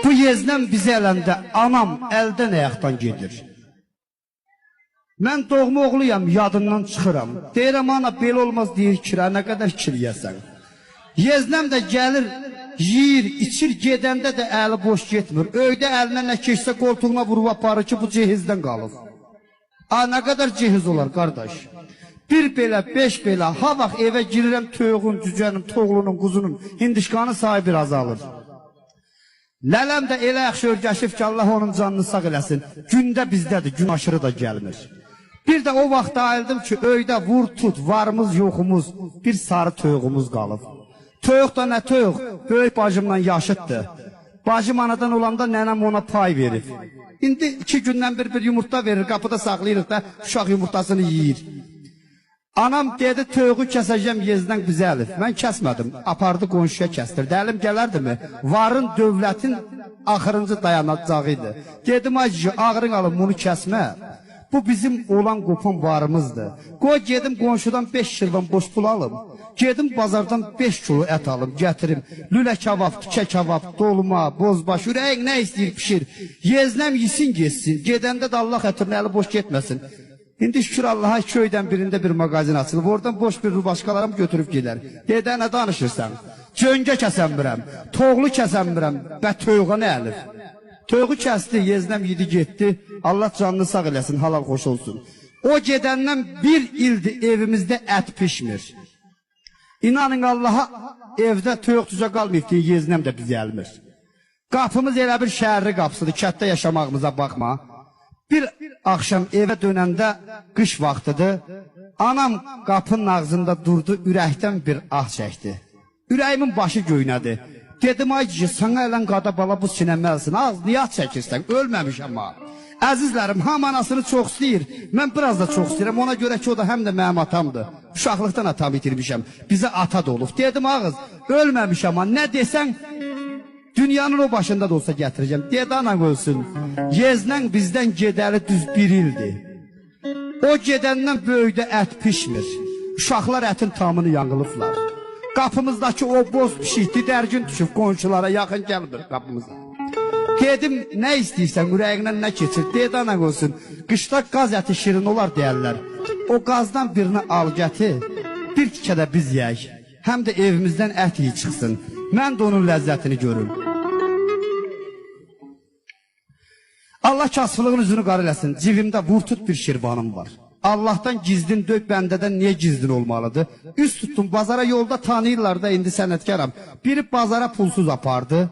Bu yezdən bizi ələndə anam əldən ayaqdan gedir. Mən doğma oğluyam, yadından çıxıram. Deyirəm, ana belə olmaz deyir kira, nə qədər kiriyəsən. Yeznəm də gəlir, yiyir, içir, gedəndə də əli boş getmir. Öydə əlinə nə keçsə qoltuğuna vurub aparır ki, bu cehizdən qalır. Nə qədər cehiz olar, qardaş? Bir belə, beş belə, ha vaxt evə girirəm, töyüğün, cücənin, toğlunun, quzunun, hindişkanın sahibi azalır. Lələm də elə yaxşı örgəşib ki, Allah onun canını sağ eləsin. Gündə bizdədir, gün aşırı da gəlmir. Bir də o vaxt ayıldım ki, öydə vur tut, varımız, yoxumuz, bir sarı töyüğümüz qalıb. Töyüq da nə töyüq, böyük bacımla yaşıddır. Bacım anadan olanda nənəm ona pay verir. İndi 2 gündən bir yumurta verir, qapıda saxlayırıq da, uşaq yumurtasını yiyir. Anam dedi, töyüğü kəsəcəm yezdən güzəlif. Mən kəsmədim, apardı qonşuya kəstirdi. Əlim gələrdimi? Varın, dövlətin axırıncı dayanacağıydı. Dedim, acı, ağrın alın, bunu kəsmə. Bu bizim olan qopan varımızdır. Qoy gedim qonşudan 5 şirvan boş pul alım. Gedim bazardan 5 kilo ət alım, gətirim. Lülə kebab, tikə kebab, dolma, bozbaş, ürəyin nə istəyir pişir. Yeznəm yesin geçsin, gedəndə də Allah xətrinə əli boş getməsin. İndi şükür Allaha köydən birində bir mağazin açılıb, oradan boş bir başqalarım götürüb gedər. Dedə nə danışırsan? Cöngə kəsəmirəm, toğlu kəsəmirəm, bə töyüğa nə əlif? Töyüğü kəsdi, yeznəm yedi getdi, Allah canını sağ eləsin, halal xoş olsun. O gedəndən 1 ildir evimizdə ət pişmir. İnanın Allaha evdə töyüq tücə qalmayıb deyə yeznəm də bizi əlmir. Qapımız elə bir şəhərli qapısıdır, kətdə yaşamağımıza baxma. Bir axşam evə dönəndə qış vaxtıdır, anam qapının ağzında durdu, ürəkdən bir ah çəkdi. Ürəyimin başı göynədi. Dedim, ay ki, sana ələn qada bala bu sinəməlisin, az niyat çəkirsən, ölməmişəm ha. Əzizlərim, ham anasını çox istəyir, mən biraz da çox istəyirəm, ona görə ki, o da həm də mənim atamdır. Uşaqlıqdan atam itirmişəm, bizə ata da olub. Dedim, ağız, ölməmişəm ha, nə desən, dünyanın o başında da olsa gətirəcəm. Dedə anan ölsün, yeznən bizdən gedəli düz 1 ildir. O gedəndən böyükdə ət pişmir, uşaqlar ətin tamını yanılıblar. Qapımızdakı o boz pişikdi, dərgin düşüb qonşulara yaxın gəlmir qapımıza. Dedim, nə istəyirsən, ürəyindən nə keçir, dedə anan olsun, qışda qaz əti şirin olar deyərlər. O qazdan birini al gətir, bir tikə də biz yiyək, həm də evimizdən ət iyi çıxsın, mən də onun ləzzətini görüm. Allah kasfılığın üzünü qar eləsin, civimdə vurtut bir şirvanım var. Allah'tan gizdin dök, bəndədən niyə gizdin olmalıdır? Üst tuttum, bazara yolda tanıyırlar da indi sənətkaram. Biri bazara pulsuz apardı.